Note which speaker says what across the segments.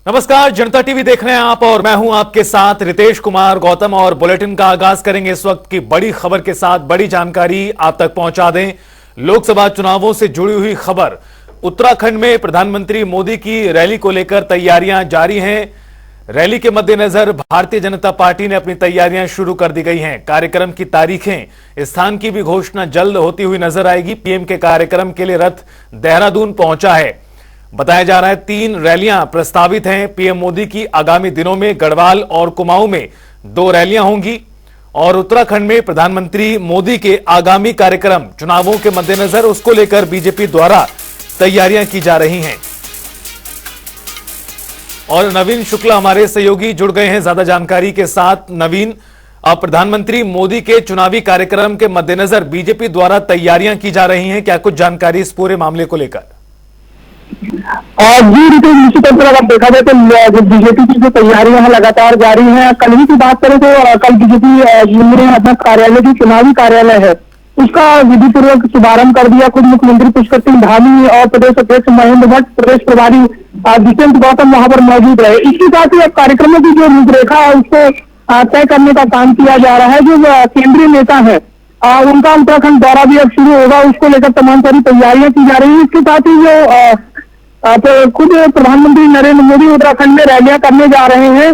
Speaker 1: नमस्कार, जनता टीवी देख रहे हैं आप और मैं हूं आपके साथ रितेश कुमार गौतम। और बुलेटिन का आगाज करेंगे इस वक्त की बड़ी खबर के साथ। बड़ी जानकारी आप तक पहुंचा दें। लोकसभा चुनावों से जुड़ी हुई खबर। उत्तराखंड में प्रधानमंत्री मोदी की रैली को लेकर तैयारियां जारी हैं। रैली के मद्देनजर भारतीय जनता पार्टी ने अपनी तैयारियां शुरू कर दी गई हैं। कार्यक्रम की तारीखें, स्थान की भी घोषणा जल्द होती हुई नजर आएगी। पीएम के कार्यक्रम के लिए रथ देहरादून पहुंचा है। बताया जा रहा है 3 रैलियां प्रस्तावित हैं पीएम मोदी की। आगामी दिनों में गढ़वाल और कुमाऊं में 2 रैलियां होंगी। और उत्तराखंड में प्रधानमंत्री मोदी के आगामी कार्यक्रम चुनावों के मद्देनजर उसको लेकर बीजेपी द्वारा तैयारियां की जा रही हैं। और नवीन शुक्ला हमारे सहयोगी जुड़ गए हैं ज्यादा जानकारी के साथ। नवीन, अब प्रधानमंत्री मोदी के चुनावी कार्यक्रम के मद्देनजर बीजेपी द्वारा तैयारियां की जा रही हैं, क्या कुछ जानकारी इस पूरे मामले को लेकर?
Speaker 2: जी रितेश, निश्चित तौर पर अगर देखा जाए तो बीजेपी की जो तैयारियां हैं लगातार जारी हैं। कल ही की बात करें तो कल बीजेपी ने अपना कार्यालय, जो चुनावी कार्यालय है, उसका विधि पूर्वक शुभारंभ कर दिया। खुद मुख्यमंत्री पुष्कर सिंह धामी और प्रदेश अध्यक्ष महेंद्र भट्ट, प्रदेश प्रभारी जितेंद्र गौतम वहां पर मौजूद रहे। इसके साथ ही अब कार्यक्रमों की जो रूपरेखा है उसको तय करने का काम किया जा रहा है। जो केंद्रीय नेता है उनका उत्तराखंड दौरा भी अब शुरू होगा, उसको लेकर तमाम सारी तैयारियां की जा रही है। इसके साथ ही जो तो खुद प्रधानमंत्री नरेंद्र मोदी उत्तराखंड में रैलियां करने जा रहे हैं,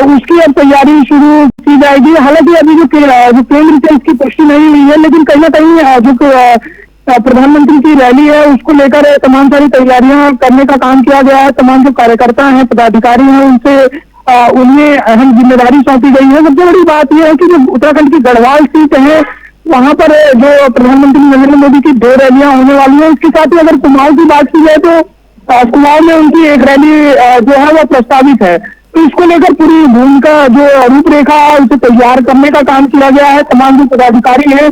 Speaker 2: उसकी अब तैयारी शुरू की जाएगी। हालांकि अभी जो केंद्र से इसकी पुष्टि नहीं हुई है, लेकिन कहीं ना कहीं जो प्रधानमंत्री की रैली है उसको लेकर तमाम सारी तैयारियां करने का काम किया गया है। तमाम जो कार्यकर्ता हैं, पदाधिकारी हैं, उनसे उन्हें अहम जिम्मेदारी सौंपी गई है। सबसे बड़ी बात यह है कि जो उत्तराखंड की गढ़वाल सीट है वहां पर जो प्रधानमंत्री नरेंद्र मोदी की 2 रैलियां होने वाली है। इसके साथ ही अगर कुमाऊं की बात की जाए तो कुमाऊं में उनकी एक रैली जो है वो प्रस्तावित है। तो इसको लेकर पूरी भूमिका, जो रूपरेखा है, उसे तैयार करने का काम किया गया है। तमाम जो पदाधिकारी हैं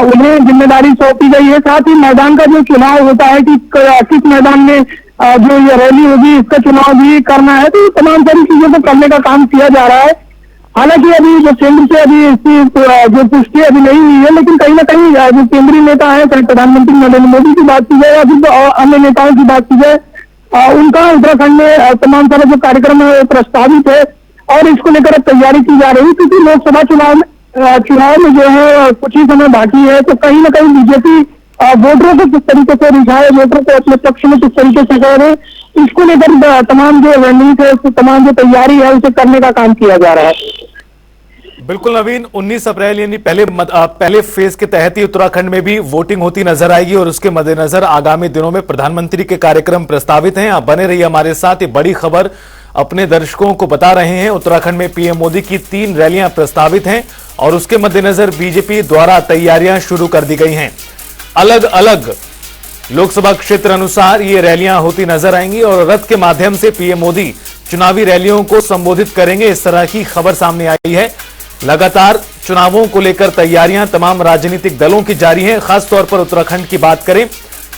Speaker 2: उन्हें जिम्मेदारी सौंपी गई है। साथ ही मैदान का जो चुनाव होता है कि किस मैदान में जो ये रैली होगी इसका चुनाव भी करना है, तो तमाम सारी चीजों को करने का काम किया जा रहा है। हालांकि अभी जो केंद्र से अभी इसकी जो पुष्टि अभी नहीं हुई है, लेकिन कहीं ना कहीं जो केंद्रीय नेता है, चाहे प्रधानमंत्री नरेंद्र मोदी की बात की जाए या फिर अन्य नेताओं की बात की जाए, उनका उत्तराखंड में तमाम सारा जो कार्यक्रम है प्रस्तावित है और इसको लेकर अब तैयारी की जा रही है। क्योंकि लोकसभा चुनाव में जो है कुछ ही समय बाकी है, तो कहीं ना कहीं बीजेपी वोटरों को किस तरीके से रिझाए, वोटरों को अपने पक्ष में किस तरीके से करे, इसको लेकर तमाम जो रणनीति है, तमाम जो तैयारी है उसे करने का काम किया जा रहा है।
Speaker 1: बिल्कुल नवीन, 19 अप्रैल यानी पहले फेज के तहत ही उत्तराखंड में भी वोटिंग होती नजर आएगी और उसके मद्देनजर आगामी दिनों में प्रधानमंत्री के कार्यक्रम प्रस्तावित हैं। आप बने रहिए हमारे साथ। ये बड़ी खबर अपने दर्शकों को बता रहे हैं। उत्तराखंड में पीएम मोदी की 3 रैलियां प्रस्तावित हैं और उसके मद्देनजर बीजेपी द्वारा तैयारियां शुरू कर दी गई हैं। अलग अलग लोकसभा क्षेत्र अनुसार ये रैलियां होती नजर आएंगी और रथ के माध्यम से पीएम मोदी चुनावी रैलियों को संबोधित करेंगे। इस तरह की खबर सामने आई है। लगातार चुनावों को लेकर तैयारियां तमाम राजनीतिक दलों की जारी हैं। खासतौर पर उत्तराखंड की बात करें,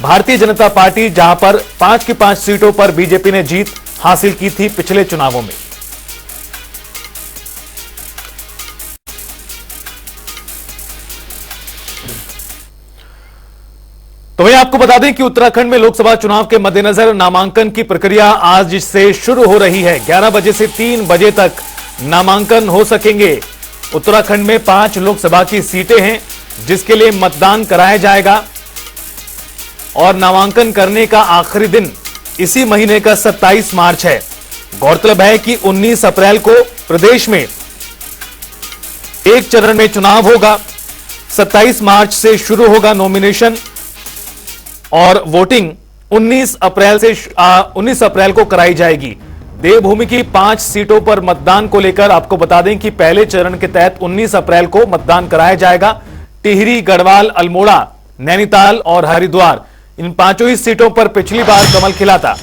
Speaker 1: भारतीय जनता पार्टी जहां पर 5 की 5 सीटों पर बीजेपी ने जीत हासिल की थी पिछले चुनावों में। तो वहीं आपको बता दें कि उत्तराखंड में लोकसभा चुनाव के मद्देनजर नामांकन की प्रक्रिया आज से शुरू हो रही है। 11 बजे से 3 बजे तक नामांकन हो सकेंगे। उत्तराखंड में 5 लोकसभा की सीटें हैं जिसके लिए मतदान कराया जाएगा और नामांकन करने का आखिरी दिन इसी महीने का 27 मार्च है। गौरतलब है कि 19 अप्रैल को प्रदेश में एक चरण में चुनाव होगा। 27 मार्च से शुरू होगा नॉमिनेशन और वोटिंग 19 अप्रैल को कराई जाएगी। देवभूमि की 5 सीटों पर मतदान को लेकर आपको बता दें कि पहले चरण के तहत 19 अप्रैल को मतदान कराया जाएगा। टिहरी, गढ़वाल, अल्मोड़ा, नैनीताल और हरिद्वार, इन 5 ही सीटों पर पिछली बार कमल खिला था।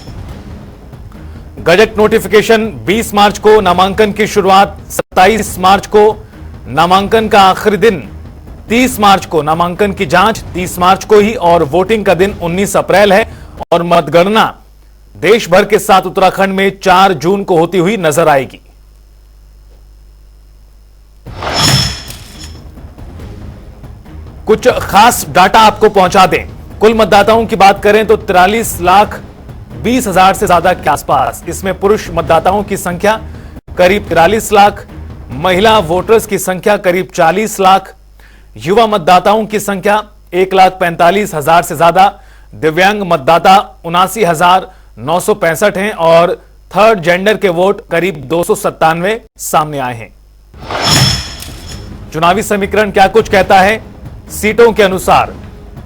Speaker 1: गजट नोटिफिकेशन 20 मार्च को, नामांकन की शुरुआत 27 मार्च को, नामांकन का आखिरी दिन 30 मार्च को, नामांकन की जांच 30 मार्च को ही और वोटिंग का दिन 19 अप्रैल है और मतगणना देश भर के साथ उत्तराखंड में 4 जून को होती हुई नजर आएगी। कुछ खास डाटा आपको पहुंचा दें। कुल मतदाताओं की बात करें तो 20,000 से ज्यादा के आसपास। इसमें पुरुष मतदाताओं की संख्या करीब 43 लाख, महिला वोटर्स की संख्या करीब 40 लाख, युवा मतदाताओं की संख्या 1,45,000 से ज्यादा, दिव्यांग मतदाता 79,965 हैं और थर्ड जेंडर के वोट करीब 297 सामने आए हैं। चुनावी समीकरण क्या कुछ कहता है? सीटों के अनुसार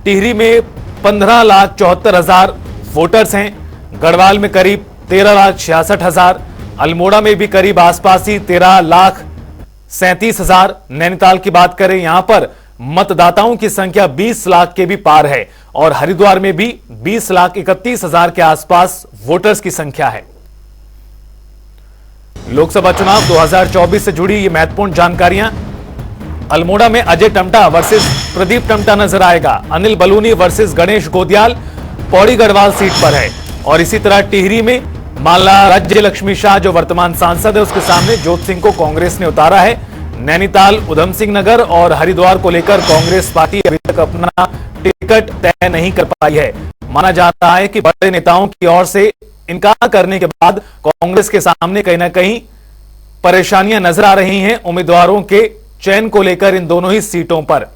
Speaker 1: टिहरी में 15,74,000 वोटर्स हैं, गढ़वाल में करीब 13,66,000, अल्मोड़ा में भी करीब आसपास ही 13,37,000। नैनीताल की बात करें, यहां पर मतदाताओं की संख्या 20 लाख के भी पार है और हरिद्वार में भी 20,31,000 के आसपास वोटर्स की संख्या है। लोकसभा चुनाव 2024 से जुड़ी ये महत्वपूर्ण जानकारियां। अल्मोड़ा में अजय टमटा वर्सेस प्रदीप टमटा नजर आएगा। अनिल बलूनी वर्सेस गणेश गोदियाल पौड़ी गढ़वाल सीट पर है और इसी तरह टिहरी में माला राज्य लक्ष्मी शाह जो वर्तमान सांसद है उसके सामने जोत सिंह को कांग्रेस ने उतारा है। नैनीताल उधम सिंह नगर और हरिद्वार को लेकर कांग्रेस पार्टी अभी तक अपना टिकट तय नहीं कर पाई है। माना जा रहा है कि बड़े नेताओं की ओर से इनकार करने के बाद कांग्रेस के सामने कहीं ना कहीं परेशानियां नजर आ रही हैं उम्मीदवारों के चयन को लेकर इन दोनों ही सीटों पर।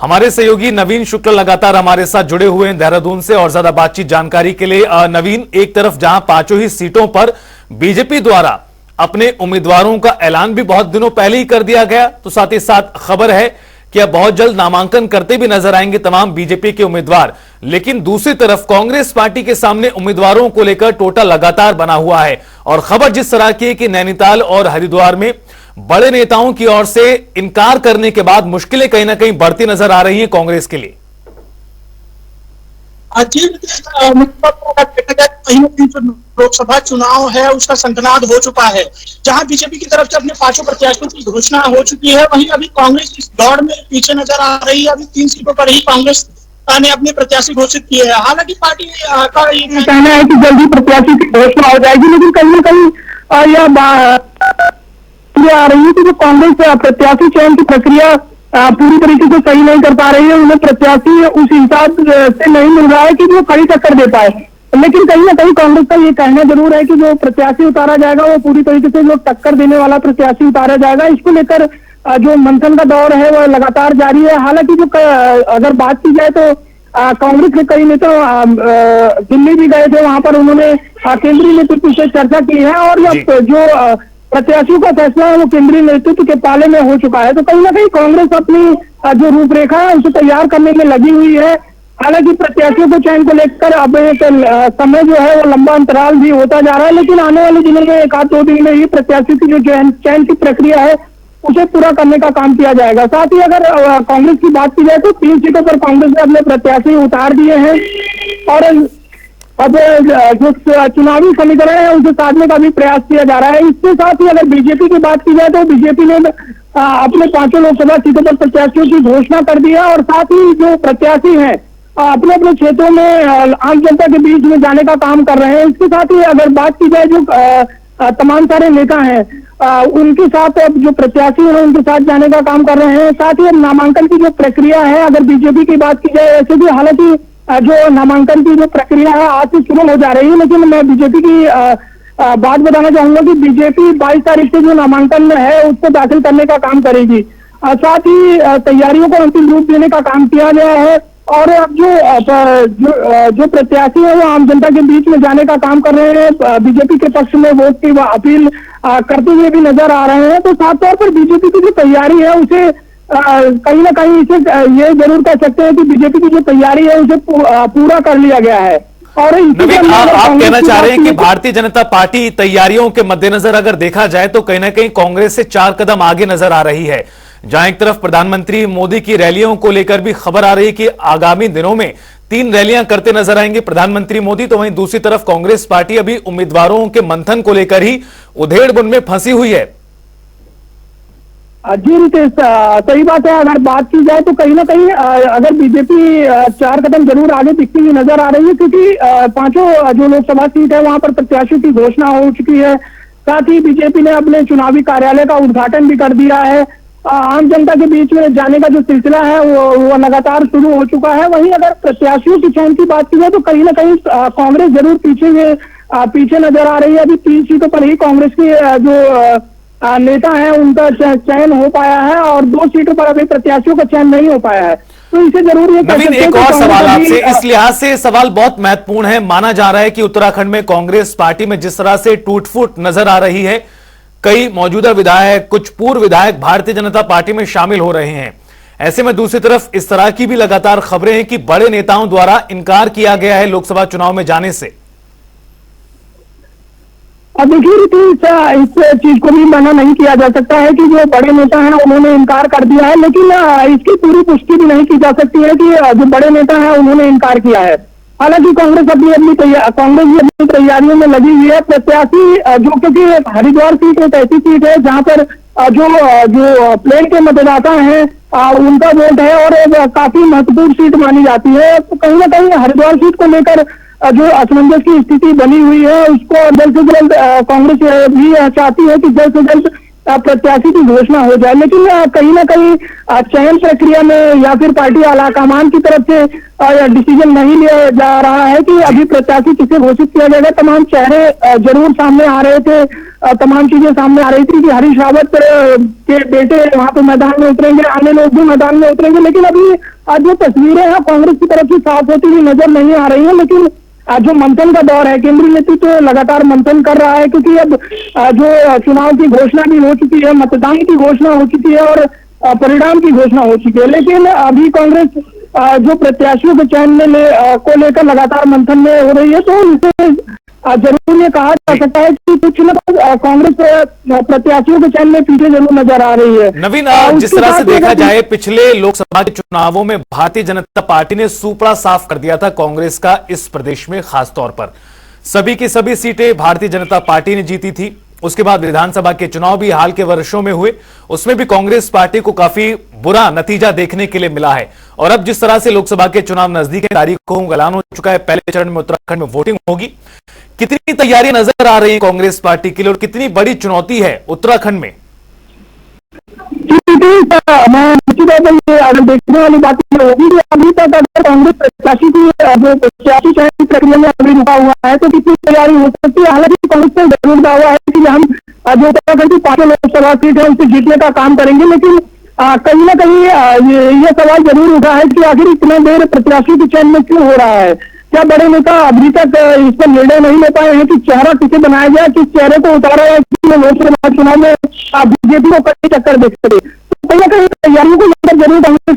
Speaker 1: हमारे सहयोगी नवीन शुक्ल लगातार हमारे साथ जुड़े हुए हैं देहरादून से और ज्यादा बातचीत जानकारी के लिए। नवीन, एक तरफ जहां पांचों ही सीटों पर बीजेपी द्वारा अपने उम्मीदवारों का ऐलान भी बहुत दिनों पहले ही कर दिया गया, तो साथ ही साथ खबर है कि अब बहुत जल्द नामांकन करते भी नजर आएंगे तमाम बीजेपी के उम्मीदवार। लेकिन दूसरी तरफ कांग्रेस पार्टी के सामने उम्मीदवारों को लेकर टोटा लगातार बना हुआ है और खबर जिस तरह की है कि नैनीताल और हरिद्वार में बड़े नेताओं की ओर से इनकार करने के बाद मुश्किलें कहीं ना कहीं बढ़ती नजर आ रही हैं कांग्रेस के लिए।
Speaker 3: कहीं ना कहीं जो लोकसभा चुनाव है उसका संकनाद हो चुका है। जहां बीजेपी की तरफ से अपने पांचों प्रत्याशियों की घोषणा हो चुकी है, वहीं अभी कांग्रेस इस दौड़ में पीछे नजर आ रही है। अभी 3 सीटों पर ही कांग्रेस ने अपने प्रत्याशी घोषित किए हैं। हालांकि पार्टी का ये
Speaker 2: कहना है कि जल्दी प्रत्याशी की घोषणा हो जाएगी, लेकिन कहीं ना कहीं यह आ रही है कि जो कांग्रेस प्रत्याशी चयन की प्रक्रिया पूरी तरीके से सही नहीं कर पा रही है। उन्हें प्रत्याशी उस हिसाब से नहीं मिल रहा है कि वो खड़ी टक्कर दे पाए। लेकिन कहीं ना कहीं कांग्रेस का ये कहना जरूर है कि जो प्रत्याशी उतारा जाएगा वो पूरी तरीके से जो टक्कर देने वाला प्रत्याशी उतारा जाएगा। इसको लेकर जो मंथन का दौर है वो लगातार जारी है। हालांकि जो अगर बात की जाए तो कांग्रेस के कई नेता दिल्ली भी गए थे, वहां पर उन्होंने केंद्रीय नेतृत्व से चर्चा की है और जो प्रत्याशियों का फैसला है वो केंद्रीय नेतृत्व के पाले में हो चुका है। तो कहीं ना कहीं कांग्रेस अपनी जो रूपरेखा है उसे तैयार करने में लगी हुई है। हालांकि प्रत्याशियों के चयन को लेकर अब एक समय जो है वो लंबा अंतराल भी होता जा रहा है, लेकिन आने वाले दिनों में 1-2 दिन में ही प्रत्याशियों की जो चयन की प्रक्रिया है उसे पूरा करने का काम किया जाएगा। साथ ही अगर कांग्रेस की बात की जाए तो 3 सीटों पर कांग्रेस ने अपने प्रत्याशी उतार दिए हैं और अब जो चुनावी समीकरण है उसे साधने का भी प्रयास किया जा रहा है। इसके साथ ही अगर बीजेपी की बात की जाए तो बीजेपी ने अपने 5 लोकसभा सीटों पर प्रत्याशियों की घोषणा कर दी है और साथ ही जो प्रत्याशी हैं अपने अपने क्षेत्रों में आम जनता के बीच में जाने का काम कर रहे हैं। इसके साथ ही अगर बात की जाए जो तमाम सारे नेता हैं उनके साथ अब जो प्रत्याशी हैं उनके साथ जाने का काम कर रहे हैं। साथ ही नामांकन की जो प्रक्रिया है अगर बीजेपी की बात की जाए ऐसे भी हालांकि जो नामांकन की जो प्रक्रिया है आज से शुरू हो जा रही है, लेकिन मैं बीजेपी की बात बताना चाहूंगा कि बीजेपी 22 तारीख से जो नामांकन है उसको दाखिल करने का काम करेगी। साथ ही तैयारियों को अंतिम रूप देने का काम किया गया है और अब जो प्रत्याशी है वो आम जनता के बीच में जाने का काम कर रहे हैं। बीजेपी के पक्ष में वोट की अपील करते हुए भी नजर आ रहे हैं। तो साफ तौर पर बीजेपी की जो तैयारी है उसे कहीं ना कहीं इसे ये जरूर कह सकते हैं कि बीजेपी की जो तैयारी है उसे पूरा कर लिया गया है। और
Speaker 1: नवीन, आप कहना चाह रहे हैं कि भारतीय जनता पार्टी तैयारियों के मद्देनजर अगर देखा जाए तो कहीं ना कहीं कांग्रेस से 4 कदम आगे नजर आ रही है। जहां एक तरफ प्रधानमंत्री मोदी की रैलियों को लेकर भी खबर आ रही है कि आगामी दिनों में 3 रैलियां करते नजर आएंगे प्रधानमंत्री मोदी, तो वहीं दूसरी तरफ कांग्रेस पार्टी अभी उम्मीदवारों के मंथन को लेकर ही उधेड़-बुन में फंसी हुई है।
Speaker 2: जी सही बात है। अगर बात की जाए तो कहीं ना कहीं अगर बीजेपी 4 कदम जरूर आगे दिखती हुई नजर आ रही है, क्योंकि 5 जो लोकसभा सीट है वहां पर प्रत्याशियों की घोषणा हो चुकी है। साथ ही बीजेपी ने अपने चुनावी कार्यालय का उद्घाटन भी कर दिया है आम जनता के बीच में जाने का जो सिलसिला है वो लगातार शुरू हो चुका है। वहीं अगर प्रत्याशियों की चयन की बात की जाए तो कहीं ना कहीं कांग्रेस जरूर पीछे नजर आ रही है। अभी 3 सीटों पर ही कांग्रेस के जो नेता हैं उनका चयन हो पाया है और 2 सीटों पर अभी प्रत्याशियों का चयन नहीं हो पाया है। तो इसे जरूर ये
Speaker 1: नवीन, एक और सवाल आपसे, इस लिहाज से सवाल बहुत महत्वपूर्ण है। माना जा रहा है कि उत्तराखंड में कांग्रेस पार्टी में जिस तरह से टूट-फूट नजर आ रही है, कई मौजूदा विधायक, कुछ पूर्व विधायक भारतीय जनता पार्टी में शामिल हो रहे हैं। ऐसे में दूसरी तरफ इस तरह की भी लगातार खबरें हैं कि बड़े नेताओं द्वारा इनकार किया गया है लोकसभा चुनाव में जाने से।
Speaker 2: अब देखिए, इस चीज को भी मना नहीं किया जा सकता है कि जो बड़े नेता हैं उन्होंने इनकार कर दिया है, लेकिन इसकी पूरी पुष्टि भी नहीं की जा सकती है कि जो बड़े नेता हैं उन्होंने इनकार किया है। हालांकि कांग्रेस भी अपनी तैयारियों में लगी हुई है। प्रत्याशी जो, क्योंकि हरिद्वार सीट एक ऐसी सीट है जहां पर जो प्लेन के मतदाता हैं उनका वोट है और काफी महत्वपूर्ण सीट मानी जाती है। तो कहीं ना कहीं हरिद्वार सीट को लेकर जो असमंजस की स्थिति बनी हुई है उसको जल्द से जल्द कांग्रेस भी चाहती है कि जल्द से जल्द प्रत्याशी की घोषणा हो जाए। लेकिन कहीं ना कहीं चयन प्रक्रिया में या फिर पार्टी आलाकमान की तरफ से डिसीजन नहीं लिया जा रहा है कि अभी प्रत्याशी किसे घोषित किया जाएगा। तमाम चेहरे जरूर सामने आ रहे थे, तमाम चीजें सामने आ रही थी कि हरीश रावत के बेटे वहां पे मैदान में उतरेंगे, अन्य लोग भी मैदान में उतरेंगे। लेकिन अभी जो तस्वीरें हैं कांग्रेस की तरफ से साफ होती हुई नजर नहीं आ रही है। लेकिन जो मंथन का दौर है, केंद्रीय नेतृत्व तो लगातार मंथन कर रहा है, क्योंकि अब जो चुनाव की घोषणा भी हो चुकी है, मतदान की घोषणा हो चुकी है और परिणाम की घोषणा हो चुकी है। लेकिन अभी कांग्रेस जो प्रत्याशियों के चयन को लेकर लगातार मंथन में हो रही है, तो इसे जरूर ये कहा जा सकता है कि कुछ न कुछ कांग्रेस प्रत्याशियों के चयन में पीछे जरूर नजर आ रही है।
Speaker 1: नवीन, जिस तरह से देखा जाए पिछले लोकसभा के चुनावों में भारतीय जनता पार्टी ने सूपड़ा साफ कर दिया था कांग्रेस का इस प्रदेश में। खासतौर पर सभी की सभी सीटें भारतीय जनता पार्टी ने जीती थी। उसके बाद विधानसभा के चुनाव भी हाल के वर्षों में हुए, उसमें भी कांग्रेस पार्टी को काफी बुरा नतीजा देखने के लिए मिला है। और अब जिस तरह से लोकसभा के चुनाव नजदीक है, तारीख को ऐलान हो चुका है, पहले चरण में उत्तराखंड में वोटिंग होगी। कितनी तैयारी नजर आ रही है कांग्रेस पार्टी के लिए और कितनी बड़ी चुनौती है उत्तराखंड में?
Speaker 2: अगर देखने वाली बात होगी कि अभी तक अगर कांग्रेस प्रत्याशी की जो प्रत्याशी चयन प्रक्रिया में अभी रुका हुआ है तो कितनी तैयारी हो सकती है। हालांकि कांग्रेस ने जरूर दावा है कि हम जो उत्तराखंड की 5 लोकसभा सीट है उसे जीतने का काम करेंगे। लेकिन कहीं ना कहीं ये सवाल जरूर उठा है कि आखिर इतना देर प्रत्याशी के चयन में क्यों हो रहा है। क्या बड़े नेता अभी तक इस पर निर्णय नहीं ले पाए हैं कि चेहरा किसे बनाया जाए, किस चेहरे को उतारा जाए कि लोकसभा चुनाव में बीजेपी को कई टक्कर दे सके। तो कहीं ना कहीं तैयारियों को लेकर जरूर कांग्रेस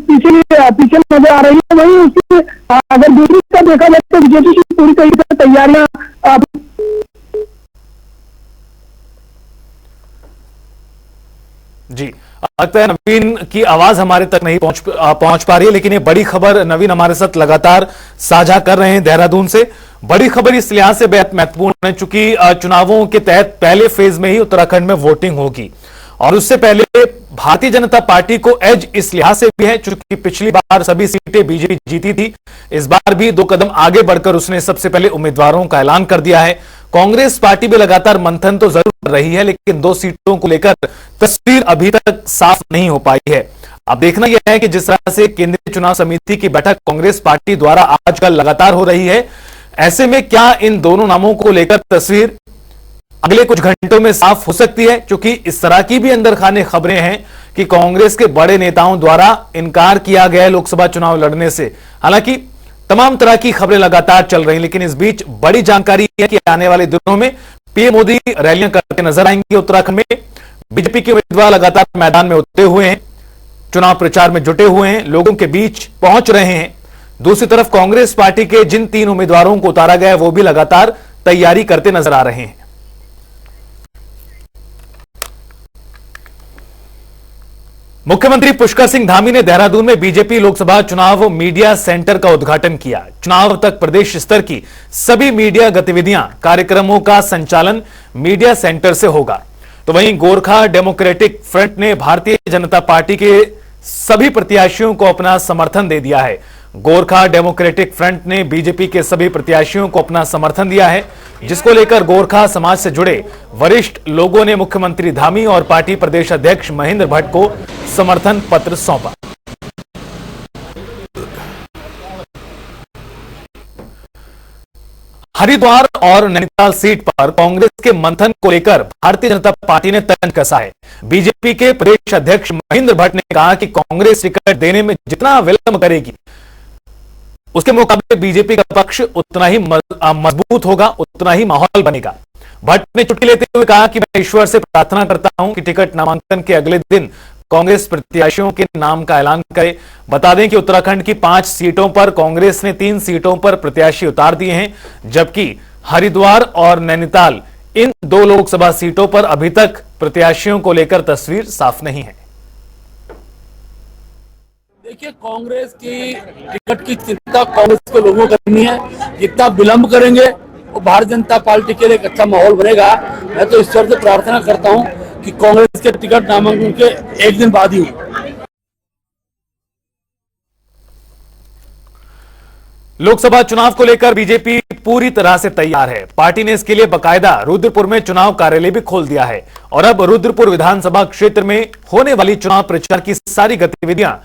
Speaker 2: पीछे नजर आ रही है। वहीं उसकी अगर दूसरी तरफ देखा जाए तो बीजेपी की पूरी तरीके से तैयारियां
Speaker 1: जी, लगता है नवीन की आवाज हमारे तक नहीं पहुंच पा रही है, लेकिन ये बड़ी खबर नवीन हमारे साथ लगातार साझा कर रहे हैं देहरादून से। बड़ी खबर इस लिहाज से बेहद महत्वपूर्ण है चूंकि चुनावों के तहत पहले फेज में ही उत्तराखंड में वोटिंग होगी और उससे पहले भारतीय जनता पार्टी को एज इस लिहाज से भी है चूंकि पिछली बार सभी सीटें बीजेपी जीती थी। इस बार भी 2 कदम आगे बढ़कर उसने सबसे पहले उम्मीदवारों का ऐलान कर दिया है। कांग्रेस पार्टी भी लगातार मंथन तो जरूर कर रही है, लेकिन 2 सीटों को लेकर तस्वीर अभी तक साफ नहीं हो पाई है। अब देखना यह है कि जिस तरह से केंद्रीय चुनाव समिति की बैठक कांग्रेस पार्टी द्वारा आजकल लगातार हो रही है, ऐसे में क्या इन दोनों नामों को लेकर तस्वीर अगले कुछ घंटों में साफ हो सकती है, क्योंकि इस तरह की भी अंदर खाने खबरें हैं कि कांग्रेस के बड़े नेताओं द्वारा इनकार किया गया है लोकसभा चुनाव लड़ने से। हालांकि तमाम तरह की खबरें लगातार चल रही हैं, लेकिन इस बीच बड़ी जानकारी है कि आने वाले दिनों में पीएम मोदी रैलियां करते नजर आएंगे उत्तराखंड में। बीजेपी के उम्मीदवार लगातार मैदान में उतरे हुए हैं, चुनाव प्रचार में जुटे हुए हैं, लोगों के बीच पहुंच रहे हैं। दूसरी तरफ कांग्रेस पार्टी के जिन 3 उम्मीदवारों को उतारा गया है वो भी लगातार तैयारी करते नजर आ रहे हैं। मुख्यमंत्री पुष्कर सिंह धामी ने देहरादून में बीजेपी लोकसभा चुनाव मीडिया सेंटर का उद्घाटन किया। चुनाव तक प्रदेश स्तर की सभी मीडिया गतिविधियां, कार्यक्रमों का संचालन मीडिया सेंटर से होगा। तो वहीं गोरखा डेमोक्रेटिक फ्रंट ने भारतीय जनता पार्टी के सभी प्रत्याशियों को अपना समर्थन दे दिया है। गोरखा डेमोक्रेटिक फ्रंट ने बीजेपी के सभी प्रत्याशियों को अपना समर्थन दिया है, जिसको लेकर गोरखा समाज से जुड़े वरिष्ठ लोगों ने मुख्यमंत्री धामी और पार्टी प्रदेश अध्यक्ष महेंद्र भट्ट को समर्थन पत्र सौंपा। हरिद्वार और नैनीताल सीट पर कांग्रेस के मंथन को लेकर भारतीय जनता पार्टी ने तंज कसा है। बीजेपी के प्रदेश अध्यक्ष महेंद्र भट्ट ने कहा कि कांग्रेस टिकट देने में जितना विलंब करेगी, उसके मुकाबले बीजेपी का पक्ष उतना ही मजबूत होगा, उतना ही माहौल बनेगा। भट्ट ने चुटकी लेते हुए कहा कि मैं ईश्वर से प्रार्थना करता हूं कि टिकट नामांकन के अगले दिन कांग्रेस प्रत्याशियों के नाम का ऐलान करे। बता दें कि उत्तराखंड की 5 सीटों पर कांग्रेस ने 3 सीटों पर प्रत्याशी उतार दिए हैं, जबकि हरिद्वार और नैनीताल इन 2 लोकसभा सीटों पर अभी तक प्रत्याशियों को लेकर तस्वीर साफ नहीं है।
Speaker 4: देखिए, कांग्रेस की टिकट की चिंता कांग्रेस के लोगों को करनी है। जितना विलंब करेंगे वो भारतीय जनता पार्टी के लिए एक अच्छा माहौल बनेगा। मैं तो ईश्वर से प्रार्थना करता हूं कि कांग्रेस के टिकट नामांकन के एक दिन बाद ही हो।
Speaker 1: लोकसभा चुनाव को लेकर बीजेपी पूरी तरह से तैयार है। पार्टी ने इसके लिए बकायदा रुद्रपुर में चुनाव कार्यालय भी खोल दिया है और अब रुद्रपुर विधानसभा क्षेत्र में होने वाली चुनाव प्रचार की सारी गतिविधियां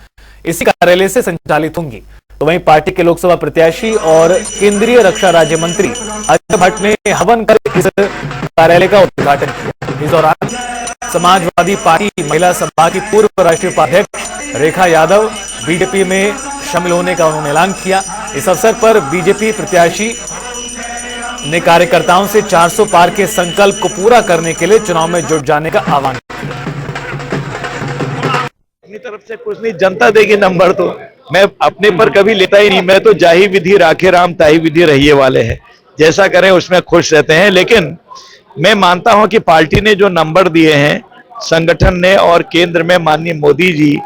Speaker 1: इसी कार्यालय से संचालित होंगी। तो वहीं पार्टी के लोकसभा प्रत्याशी और केंद्रीय रक्षा राज्य मंत्री अजय भट्ट ने हवन कर इस कार्यालय का उद्घाटन किया। इस दौरान समाजवादी पार्टी महिला सभा की पूर्व राष्ट्रीय उपाध्यक्ष रेखा यादव बीजेपी में शामिल होने का उन्होंने ऐलान किया। इस अवसर पर बीजेपी प्रत्याशी ने कार्यकर्ताओं से 400 पार के संकल्प को पूरा करने के लिए चुनाव में जुट जाने का आह्वान किया।
Speaker 5: अपनी तरफ से कुछ नहीं, जनता देगी नंबर। तो मैं अपने पर कभी लेता ही नहीं। मैं तो जाही विधि राखे राम ताही विधि रहिए वाले हैं। जैसा करें उसमें खुश रहते हैं। लेकिन मैं मानता हूं कि पार्टी ने जो नंबर दिए हैं संगठन ने, और केंद्र में माननीय मोदी जी,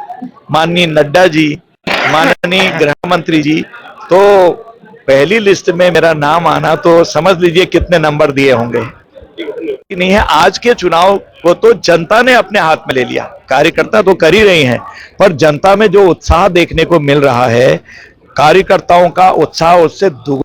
Speaker 5: माननीय नड्डा जी, माननीय गृह मंत्री जी, तो पहली लिस्ट में मेरा नाम आना तो समझ लीजिए कितने नंबर दिए होंगे। नहीं है, आज के चुनाव को तो जनता ने अपने हाथ में ले लिया। कार्यकर्ता तो कर ही रही हैं, पर जनता में जो उत्साह देखने को मिल रहा है, कार्यकर्ताओं का उत्साह उससे दुगना।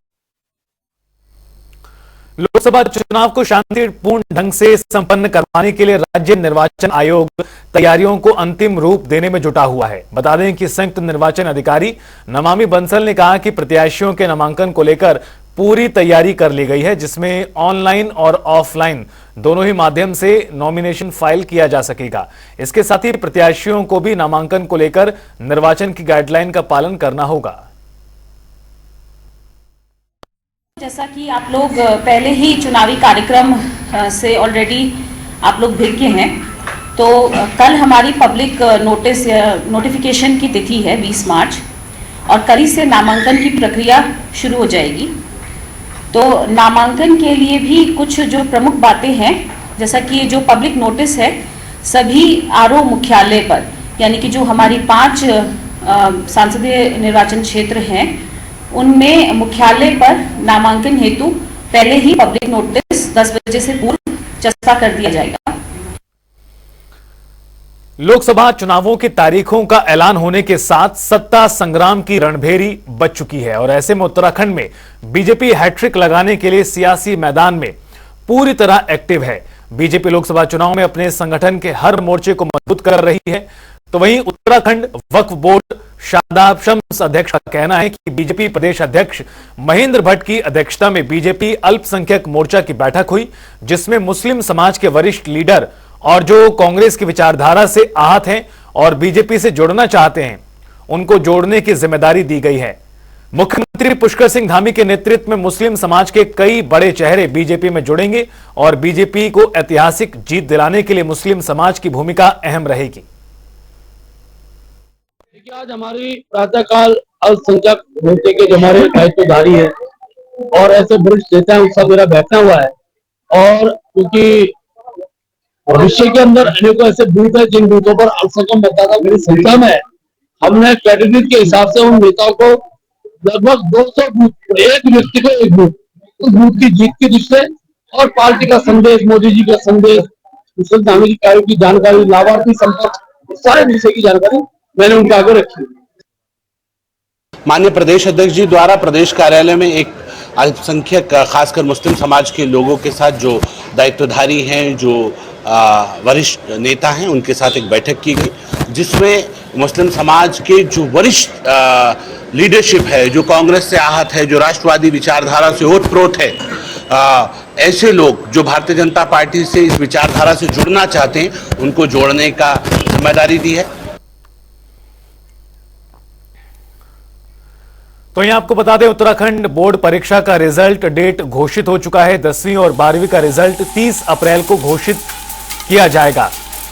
Speaker 1: लोकसभा चुनाव को शांतिपूर्ण ढंग से संपन्न करवाने के लिए राज्य निर्वाचन आयोग तैयारियों को अंतिम रूप देने में जुटा हुआ है। बता दें कि संयुक्त निर्वाचन अधिकारी नमामि बंसल ने कहा कि प्रत्याशियों के नामांकन को लेकर पूरी तैयारी कर ली गई है, जिसमें ऑनलाइन और ऑफलाइन दोनों ही माध्यम से नॉमिनेशन फाइल किया जा सकेगा। इसके साथ ही प्रत्याशियों को भी नामांकन को लेकर निर्वाचन की गाइडलाइन का पालन करना होगा।
Speaker 6: जैसा कि आप लोग पहले ही चुनावी कार्यक्रम से ऑलरेडी आप लोग भिड़ हैं, तो कल हमारी पब्लिक नोटिफिकेशन की तिथि है 20 मार्च और कल ही से नामांकन की प्रक्रिया शुरू हो जाएगी। तो नामांकन के लिए भी कुछ जो प्रमुख बातें हैं, जैसा कि जो पब्लिक नोटिस है सभी आरओ मुख्यालय पर, यानी कि जो हमारी 5 संसदीय निर्वाचन क्षेत्र हैं उनमें मुख्यालय पर नामांकन हेतु पहले ही पब्लिक नोटिस 10 बजे से पूर्व चस्पा कर दिया जाएगा।
Speaker 1: लोकसभा चुनावों की तारीखों का ऐलान होने के साथ सत्ता संग्राम की रणभेरी बच चुकी है और ऐसे में उत्तराखंड में बीजेपी हैट्रिक लगाने के लिए सियासी मैदान में पूरी तरह एक्टिव है। बीजेपी लोकसभा चुनाव में अपने संगठन के हर मोर्चे को मजबूत कर रही है। तो वहीं उत्तराखंड वक्फ बोर्ड शादाब शम्स अध्यक्ष का कहना है कि बीजेपी प्रदेश अध्यक्ष महेंद्र भट्ट की अध्यक्षता में बीजेपी अल्पसंख्यक मोर्चा की बैठक हुई, जिसमें मुस्लिम समाज के वरिष्ठ लीडर और जो कांग्रेस की विचारधारा से आहत हैं और बीजेपी से जुड़ना चाहते हैं, उनको जोड़ने की जिम्मेदारी दी गई है। मुख्यमंत्री पुष्कर सिंह धामी के नेतृत्व में मुस्लिम समाज के कई बड़े चेहरे बीजेपी में जुड़ेंगे और बीजेपी को ऐतिहासिक जीत दिलाने के लिए मुस्लिम समाज की भूमिका अहम रहेगी।
Speaker 4: आज हमारी प्रातःकाल अल्पसंख्यक मोर्चे के जो हमारे दायित्वधारी है और ऐसे वरिष्ठ नेता है उनका मेरा बैठना हुआ है। और क्योंकि भविष्य के अंदर अनेकों ऐसे बूथ है जिन बूथों पर अल्पसंख्यक मतदाता बड़ी संख्या में है, हमने कैटेगरी के हिसाब से उन नेताओं को लगभग 200 बूथ, एक व्यक्ति को एक बूथ, उस बूथ की जीत की दृष्टि से और पार्टी का संदेश, मोदी जी का संदेश, धामी जी कार्यों की जानकारी, लाभार्थी संपर्क, सारे विषय की जानकारी मैंने उनके आगे रखी।
Speaker 7: माननीय प्रदेश अध्यक्ष जी द्वारा प्रदेश कार्यालय में एक अल्पसंख्यक खासकर मुस्लिम समाज के लोगों के साथ जो दायित्वधारी हैं, जो वरिष्ठ नेता हैं, उनके साथ एक बैठक की गई जिसमें मुस्लिम समाज के जो वरिष्ठ लीडरशिप है, जो कांग्रेस से आहत है, जो राष्ट्रवादी विचारधारा से ओतप्रोत है, ऐसे लोग जो भारतीय जनता पार्टी से इस विचारधारा से जुड़ना चाहते हैं, उनको जोड़ने का जिम्मेदारी दी है।
Speaker 1: तो यहां आपको बता दें, उत्तराखंड बोर्ड परीक्षा का रिजल्ट डेट घोषित हो चुका है। 10वीं और 12वीं का रिजल्ट 30 अप्रैल को घोषित किया जाएगा।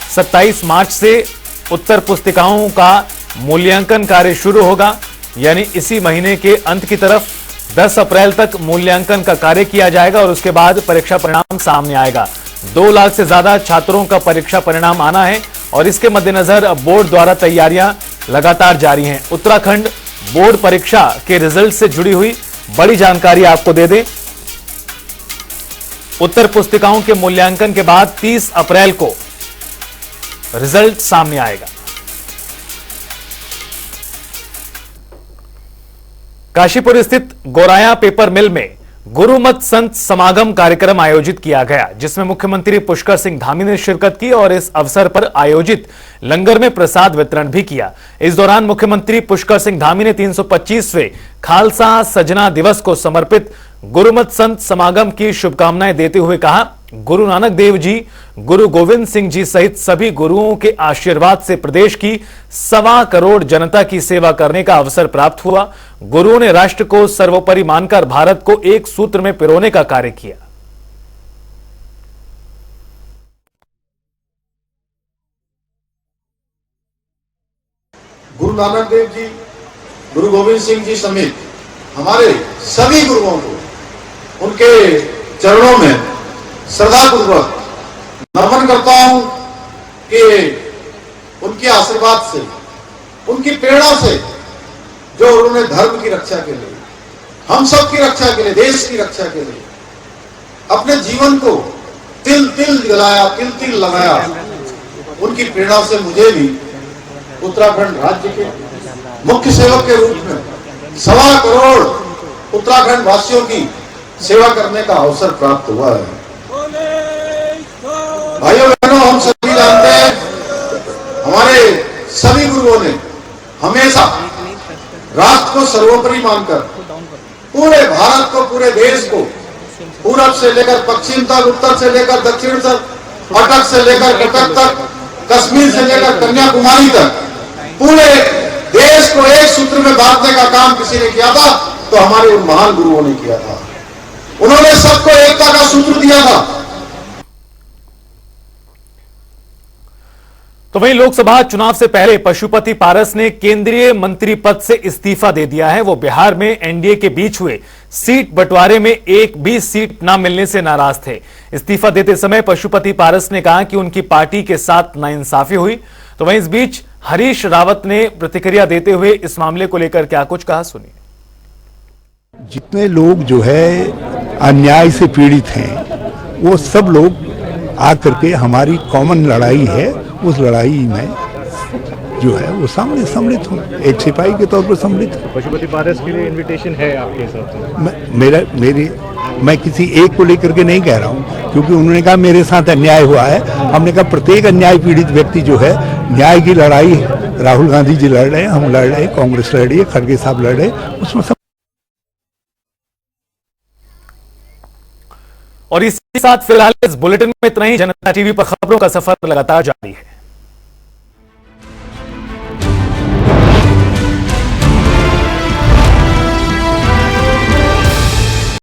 Speaker 1: 27 मार्च से उत्तर पुस्तिकाओं का मूल्यांकन कार्य शुरू होगा, यानी इसी महीने के अंत की तरफ 10 अप्रैल तक मूल्यांकन का कार्य किया जाएगा और उसके बाद परीक्षा परिणाम सामने आएगा। 2 लाख से ज्यादा छात्रों का परीक्षा परिणाम आना है और इसके मद्देनजर बोर्ड द्वारा तैयारियां लगातार जारी हैं। उत्तराखंड बोर्ड परीक्षा के रिजल्ट से जुड़ी हुई बड़ी जानकारी आपको दे दें। उत्तर पुस्तिकाओं के मूल्यांकन के बाद 30 अप्रैल को रिजल्ट सामने आएगा। काशीपुर स्थित गोराया पेपर मिल में गुरुमत संत समागम कार्यक्रम आयोजित किया गया, जिसमें मुख्यमंत्री पुष्कर सिंह धामी ने शिरकत की और इस अवसर पर आयोजित लंगर में प्रसाद वितरण भी किया। इस दौरान मुख्यमंत्री पुष्कर सिंह धामी ने 325वें खालसा सजना दिवस को समर्पित गुरुमत संत समागम की शुभकामनाएं देते हुए कहा, गुरु नानक देव जी, गुरु गोविंद सिंह जी सहित सभी गुरुओं के आशीर्वाद से प्रदेश की 1.25 करोड़ जनता की सेवा करने का अवसर प्राप्त हुआ। गुरुओं ने राष्ट्र को सर्वोपरि मानकर भारत को एक सूत्र में पिरोने का कार्य किया।
Speaker 8: गुरु नानक देव जी, गुरु गोविंद सिंह जी समेत हमारे सभी गुरुओं को उनके चरणों में श्रद्धापूर्वक नमन करता हूं कि उनके आशीर्वाद से, उनकी प्रेरणा से जो उन्होंने धर्म की रक्षा के लिए, हम सब की रक्षा के लिए, देश की रक्षा के लिए अपने जीवन को तिल तिल जलाया, तिल तिल लगाया, उनकी प्रेरणा से मुझे भी उत्तराखंड राज्य के मुख्य सेवक के रूप में 1.25 करोड़ उत्तराखंड वासियों की सेवा करने का अवसर प्राप्त हुआ है। भाइयों बहनों, हम सभी जानते हैं, हमारे सभी गुरुओं ने हमेशा राष्ट्र को सर्वोपरि मानकर पूरे भारत को, पूरे देश को, पूरब से लेकर पश्चिम तक, उत्तर से लेकर दक्षिण तक, अटक से लेकर कटक तक, कश्मीर से लेकर कन्याकुमारी तक पूरे देश को एक सूत्र में बांधने का काम किसी ने किया था तो हमारे उन महान गुरुओं ने किया था। उन्होंने सबको एकता का सूत्र दिया था।
Speaker 1: तो वहीं लोकसभा चुनाव से पहले पशुपति पारस ने केंद्रीय मंत्री पद से इस्तीफा दे दिया है। वो बिहार में एनडीए के बीच हुए सीट बंटवारे में एक भी सीट न मिलने से नाराज थे। इस्तीफा देते समय पशुपति पारस ने कहा कि उनकी पार्टी के साथ नाइंसाफी हुई। तो वहीं इस बीच हरीश रावत ने प्रतिक्रिया देते हुए इस मामले को लेकर क्या कुछ कहा, सुनिए।
Speaker 9: जितने लोग जो है अन्याय से पीड़ित हैं, वो सब लोग आकर के हमारी कॉमन लड़ाई है, उस लड़ाई में जो है वो सामने सम्मिलित हूँ, एक सिपाही के तौर पर सम्मिलित हूँ।
Speaker 10: पशुपति पारस के लिए इनविटेशन है आपके हिसाब से?
Speaker 9: मैं किसी एक को लेकर के नहीं कह रहा हूँ, क्योंकि उन्होंने कहा मेरे साथ अन्याय हुआ है। हमने कहा प्रत्येक अन्याय पीड़ित व्यक्ति जो है, न्याय की लड़ाई राहुल गांधी जी लड़ रहे हैं, हम लड़ रहे हैं, कांग्रेस लड़ रही है, खड़गे साहब लड़ रहे हैं, उसमें सब।
Speaker 1: और इसी के साथ फिलहाल इस बुलेटिन में इतना ही। जनता टीवी पर खबरों का सफर लगातार जारी है।